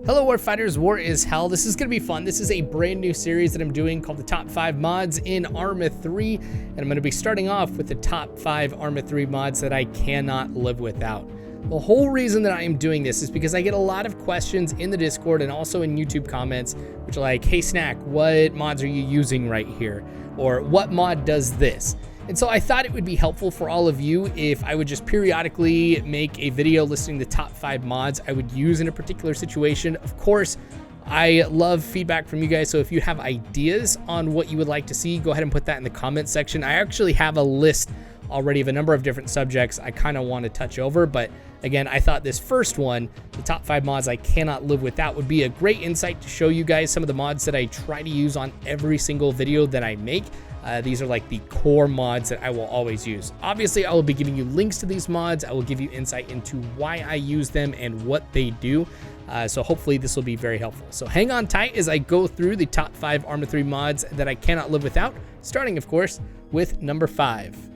Hello Warfighters, War is Hell. This is going to be fun. This is a brand new series that I'm doing called the Top 5 Mods in Arma 3. And I'm going to be starting off with the top 5 Arma 3 mods that I cannot live without. The whole reason that I am doing this is because I get a lot of questions in the Discord and also in YouTube comments, which are like, hey Snack, what mods are you using right here? Or what mod does this? And so I thought it would be helpful for all of you if I would just periodically make a video listing the top 5 mods I would use in a particular situation. Of course, I love feedback from you guys, so if you have ideas on what you would like to see, go ahead and put that in the comment section. I actually have a list already of a number of different subjects I kind of want to touch over, but again, I thought this first one, the top 5 mods I cannot live without, would be a great insight to show you guys some of the mods that I try to use on every single video that I make. These are like the core mods that I will always use. Obviously, I will be giving you links to these mods. I will give you insight into why I use them and what they do. So hopefully this will be very helpful. So hang on tight as I go through the top 5 Arma 3 mods that I cannot live without, starting, of course, with number 5.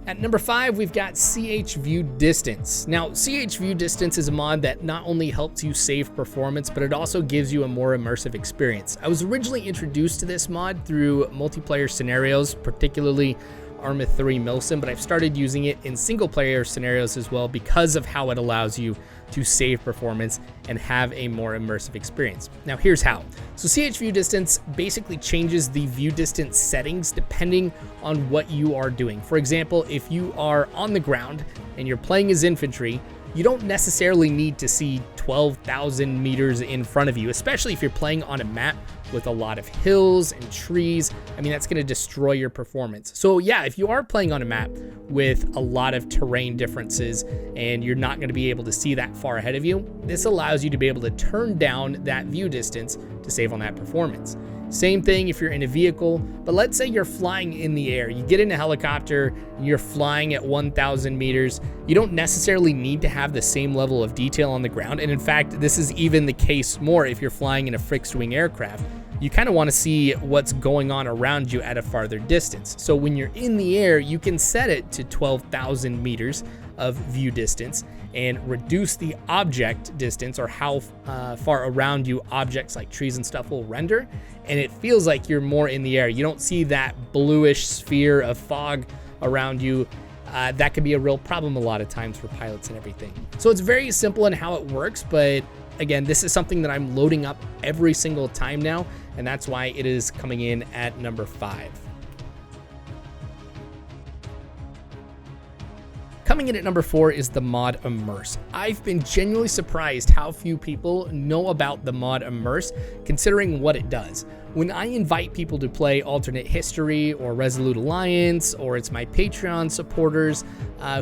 At number 5, we've got CH View Distance. Now, CH View Distance is a mod that not only helps you save performance, but it also gives you a more immersive experience. I was originally introduced to this mod through multiplayer scenarios, particularly Arma 3 Milsim, but I've started using it in single player scenarios as well because of how it allows you to save performance and have a more immersive experience. Now here's how. So CH View Distance basically changes the view distance settings depending on what you are doing. For example, if you are on the ground and you're playing as infantry, you don't necessarily need to see 12,000 meters in front of you, especially if you're playing on a map with a lot of hills and trees. I mean, that's going to destroy your performance. So yeah, if you are playing on a map with a lot of terrain differences and you're not going to be able to see that far ahead of you, this allows you to be able to turn down that view distance to save on that performance. Same thing if you're in a vehicle, but let's say you're flying in the air. You get in a helicopter, you're flying at 1,000 meters. You don't necessarily need to have the same level of detail on the ground. And in fact, this is even the case more if you're flying in a fixed wing aircraft. You kind of want to see what's going on around you at a farther distance. So when you're in the air, you can set it to 12,000 meters of view distance and reduce the object distance, or how far around you objects like trees and stuff will render, and it feels like you're more in the air. You don't see that bluish sphere of fog around you. That could be a real problem a lot of times for pilots and everything. So it's very simple in how it works, but again, this is something that I'm loading up every single time now, and that's why it is coming in at number 5. Coming in at number 4 is the mod Immerse. I've been genuinely surprised how few people know about the mod Immerse, considering what it does. When I invite people to play Alternate History or Resolute Alliance, or it's my Patreon supporters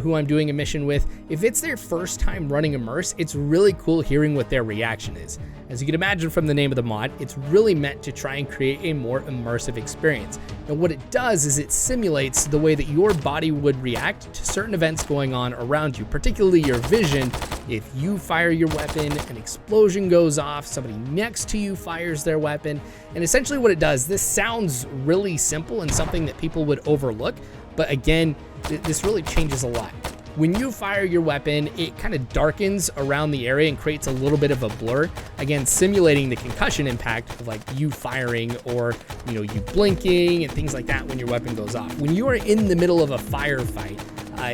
who I'm doing a mission with, if it's their first time running Immerse, it's really cool hearing what their reaction is. As you can imagine from the name of the mod, it's really meant to try and create a more immersive experience. And what it does is it simulates the way that your body would react to certain events going on around you, particularly your vision. If you fire your weapon, an explosion goes off, somebody next to you fires their weapon, and essentially what it does, this sounds really simple and something that people would overlook, but again, this really changes a lot. When you fire your weapon, it kind of darkens around the area and creates a little bit of a blur, again, simulating the concussion impact of like you firing, or you blinking and things like that when your weapon goes off. When you are in the middle of a firefight,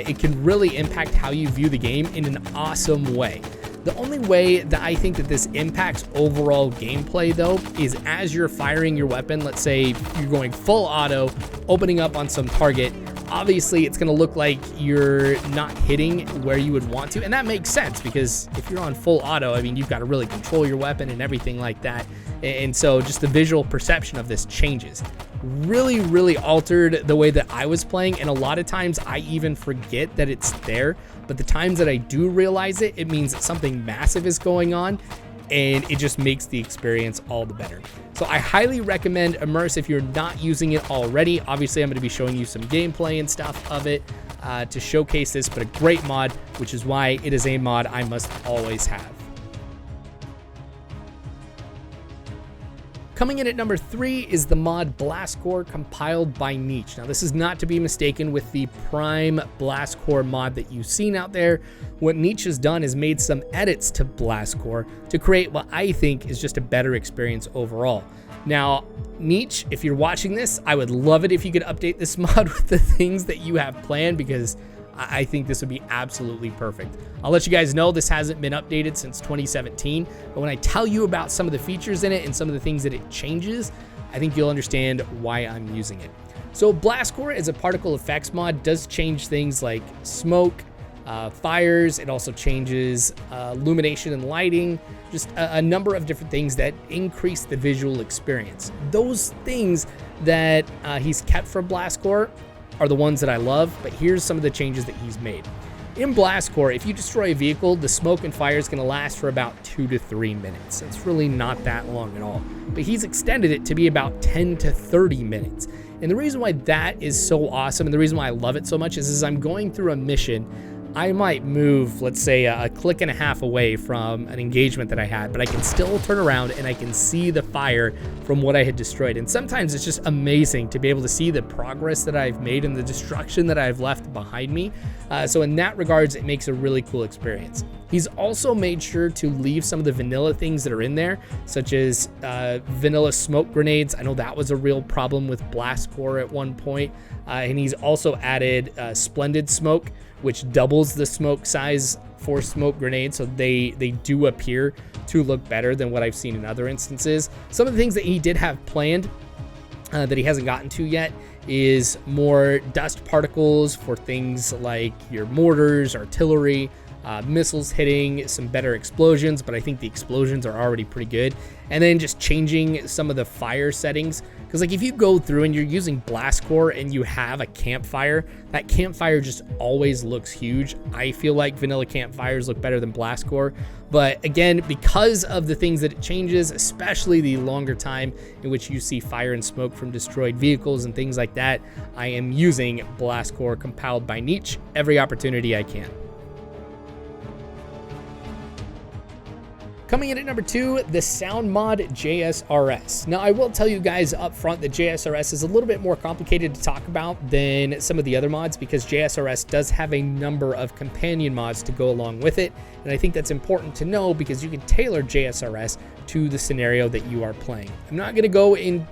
it can really impact how you view the game in an awesome way. The only way that I think that this impacts overall gameplay, though, is as you're firing your weapon, let's say you're going full auto, opening up on some target, obviously it's going to look like you're not hitting where you would want to, and that makes sense because if you're on full auto, I mean, you've got to really control your weapon and everything like that, and so just the visual perception of this changes. Really altered the way that I was playing, and a lot of times I even forget that it's there, but the times that I do realize it, it means that something massive is going on, and it just makes the experience all the better. So I highly recommend Immerse if you're not using it already. Obviously, I'm going to be showing you some gameplay and stuff of it to showcase this, but a great mod, which is why it is a mod I must always have. Coming in at number 3 is the mod Blastcore, compiled by Neech. Now, this is not to be mistaken with the prime Blastcore mod that you've seen out there. what Neech has done is made some edits to Blastcore to create what I think is just a better experience overall. Now, Neech, if you're watching this, I would love it if you could update this mod with the things that you have planned, because I think this would be absolutely perfect. I'll let you guys know this hasn't been updated since 2017, but when I tell you about some of the features in it and some of the things that it changes, I think you'll understand why I'm using it. So Blastcore as a particle effects mod does change things like smoke, fires. It also changes illumination and lighting, just a number of different things that increase the visual experience. Those things that he's kept from Blastcore are the ones that I love, but here's some of the changes that he's made. In Blastcore, if you destroy a vehicle, the smoke and fire is going to last for about 2 to 3 minutes. It's really not that long at all, but he's extended it to be about 10 to 30 minutes. And the reason why that is so awesome, and the reason why I love it so much, is as I'm going through a mission, I might move, let's say, a click and a half away from an engagement that I had, but I can still turn around and I can see the fire from what I had destroyed. And sometimes it's just amazing to be able to see the progress that I've made and the destruction that I've left behind me. So in that regards, it makes a really cool experience. He's also made sure to leave some of the vanilla things that are in there, such as vanilla smoke grenades. I know that was a real problem with Blastcore at one point. And he's also added splendid smoke, which doubles the smoke size for smoke grenades, so they do appear to look better than what I've seen in other instances. Some of the things that he did have planned that he hasn't gotten to yet is more dust particles for things like your mortars, artillery, missiles hitting, some better explosions, but I think the explosions are already pretty good. And then just changing some of the fire settings, because like if you go through and you're using Blastcore and you have a campfire, that campfire just always looks huge. I feel like vanilla campfires look better than Blastcore, but again, because of the things that it changes, especially the longer time in which you see fire and smoke from destroyed vehicles and things like that, I am using Blastcore compiled by Neech every opportunity I can. Coming in at number 2, the sound mod JSRS. Now, I will tell you guys up front that JSRS is a little bit more complicated to talk about than some of the other mods, because JSRS does have a number of companion mods to go along with it, and I think that's important to know because you can tailor JSRS to the scenario that you are playing. I'm not going to go in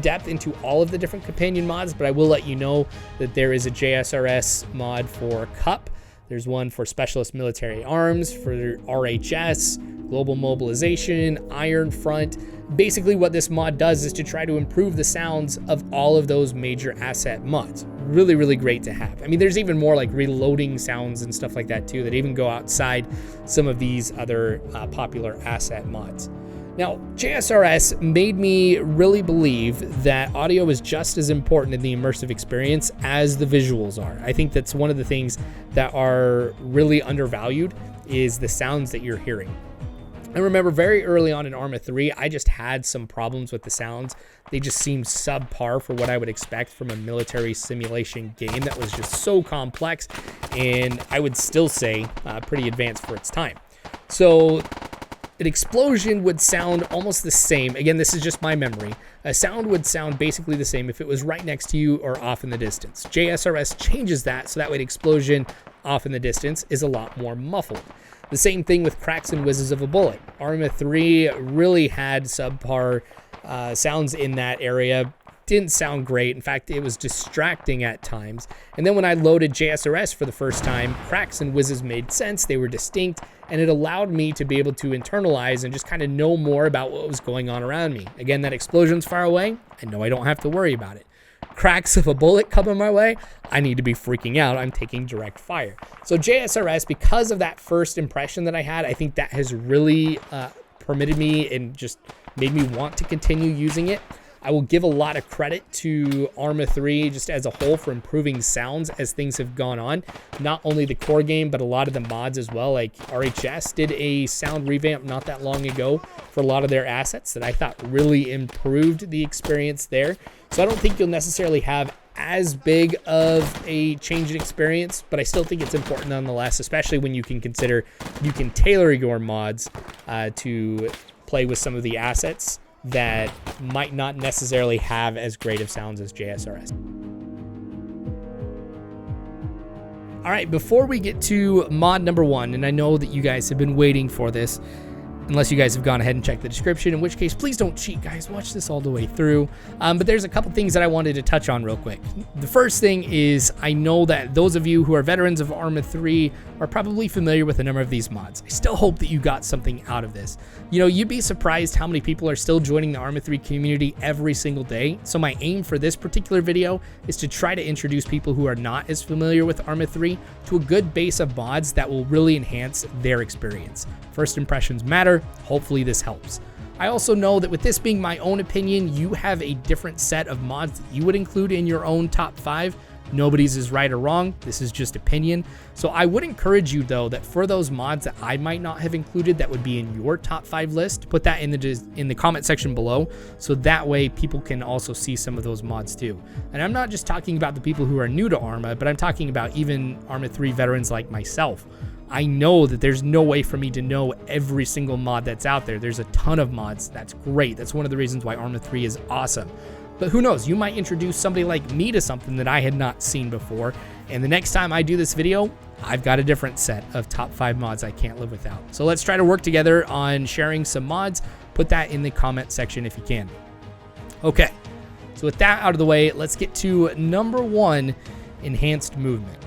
depth into all of the different companion mods, but I will let you know that there is a JSRS mod for Cup. There's one for Specialist Military Arms, for RHS, Global Mobilization, Iron Front. Basically what this mod does is to try to improve the sounds of all of those major asset mods. Really, really great to have. I mean, there's even more like reloading sounds and stuff like that too, that even go outside some of these other popular asset mods. Now, JSRS made me really believe that audio is just as important in the immersive experience as the visuals are. I think that's one of the things that are really undervalued, is the sounds that you're hearing. I remember very early on in Arma 3, I just had some problems with the sounds. They just seemed subpar for what I would expect from a military simulation game that was just so complex, and I would still say pretty advanced for its time. So an explosion would sound almost the same. Again, this is just my memory. A sound would sound basically the same if it was right next to you or off in the distance. JSRS changes that so that way the explosion off in the distance is a lot more muffled. The same thing with cracks and whizzes of a bullet. Arma 3 really had subpar sounds in that area. Didn't sound great. In fact, it was distracting at times. And then when I loaded JSRS for the first time, cracks and whizzes made sense. They were distinct, and it allowed me to be able to internalize and just kind of know more about what was going on around me. Again, that explosion's far away. I know I don't have to worry about it. Cracks of a bullet coming my way, I need to be freaking out. I'm taking direct fire. So JSRS, because of that first impression that I had, I think that has really permitted me and just made me want to continue using it. I will give a lot of credit to Arma 3 just as a whole for improving sounds as things have gone on. Not only the core game, but a lot of the mods as well. Like RHS did a sound revamp not that long ago for a lot of their assets that I thought really improved the experience there. So I don't think you'll necessarily have as big of a change in experience, but I still think it's important nonetheless, especially when you can consider you can tailor your mods to play with some of the assets that might not necessarily have as great of sounds as JSRS. All right, before we get to mod number 1, and I know that you guys have been waiting for this, unless you guys have gone ahead and checked the description, in which case, please don't cheat, guys. Watch this all the way through. But there's a couple things that I wanted to touch on real quick. The first thing is, I know that those of you who are veterans of Arma 3 are probably familiar with a number of these mods. I still hope that you got something out of this. You know, you'd be surprised how many people are still joining the Arma 3 community every single day. So my aim for this particular video is to try to introduce people who are not as familiar with Arma 3 to a good base of mods that will really enhance their experience. First impressions matter. Hopefully this helps. I also know that with this being my own opinion, you have a different set of mods that you would include in your own top 5. Nobody's is right or wrong. This is just opinion. So I would encourage you, though, that for those mods that I might not have included that would be in your top 5 list, put that in the comment section below, so that way people can also see some of those mods too. And I'm not just talking about the people who are new to Arma, but I'm talking about even Arma 3 veterans like myself. I know that there's no way for me to know every single mod that's out there. There's a ton of mods. That's great. That's one of the reasons why Arma 3 is awesome. But who knows, you might introduce somebody like me to something that I had not seen before. And the next time I do this video, I've got a different set of top 5 mods I can't live without. So let's try to work together on sharing some mods. Put that in the comment section if you can. Okay, so with that out of the way, let's get to number 1, Enhanced Movement.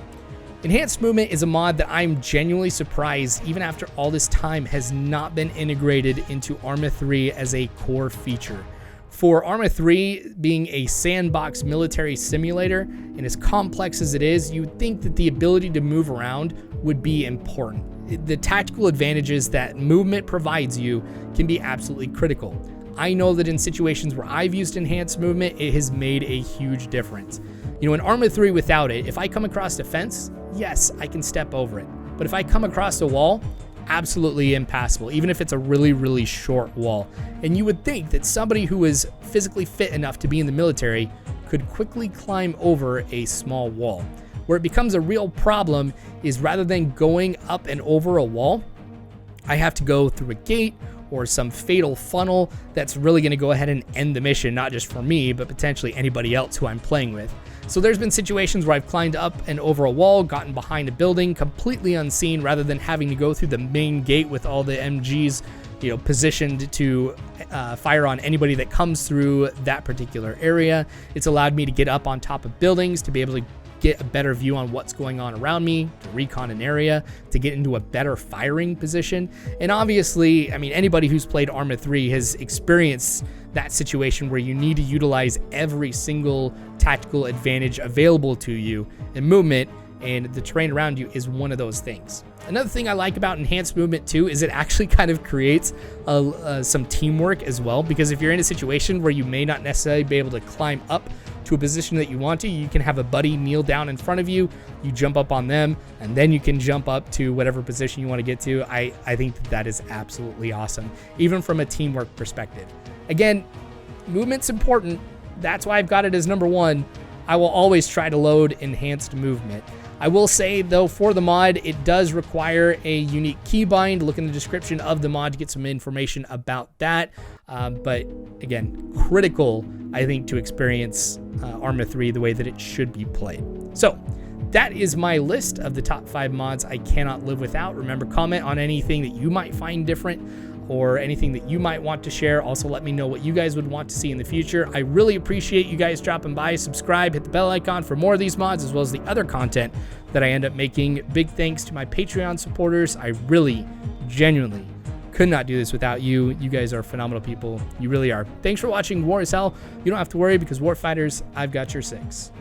Enhanced Movement is a mod that I'm genuinely surprised, even after all this time, has not been integrated into Arma 3 as a core feature. For Arma 3 being a sandbox military simulator, and as complex as it is, you would think that the ability to move around would be important. The tactical advantages that movement provides you can be absolutely critical. I know that in situations where I've used Enhanced Movement, it has made a huge difference. You know, in Arma 3 without it, if I come across a fence, yes, I can step over it. But if I come across a wall, absolutely impassable, even if it's a really, really short wall. And you would think that somebody who is physically fit enough to be in the military could quickly climb over a small wall. Where it becomes a real problem is rather than going up and over a wall, I have to go through a gate or some fatal funnel that's really going to go ahead and end the mission, not just for me, but potentially anybody else who I'm playing with. So there's been situations where I've climbed up and over a wall, gotten behind a building completely unseen, rather than having to go through the main gate with all the MGs, you know, positioned to fire on anybody that comes through that particular area. It's allowed me to get up on top of buildings, to be able to get a better view on what's going on around me, to recon an area, to get into a better firing position. And obviously, I mean, anybody who's played Arma 3 has experienced that situation where you need to utilize every single tactical advantage available to you in movement, and the terrain around you is one of those things. Another thing I like about Enhanced Movement too is it actually kind of creates some teamwork as well, because if you're in a situation where you may not necessarily be able to climb up to a position that you want to, you can have a buddy kneel down in front of you, you jump up on them, and then you can jump up to whatever position you want to get to. I think that is absolutely awesome, even from a teamwork perspective. Again, movement's important. That's why I've got it as number 1. I will always try to load Enhanced Movement. I will say, though, for the mod, it does require a unique keybind. Look in the description of the mod to get some information about that. But again, critical, I think, to experience Arma 3 the way that it should be played. So that is my list of the top 5 mods I cannot live without. Remember, comment on anything that you might find different or anything that you might want to share. Also, let me know what you guys would want to see in the future. I really appreciate you guys dropping by. Subscribe, hit the bell icon for more of these mods, as well as the other content that I end up making. Big thanks to my Patreon supporters. I really, genuinely could not do this without you. You guys are phenomenal people. You really are. Thanks for watching War is Hell. You don't have to worry, because Warfighters, I've got your 6.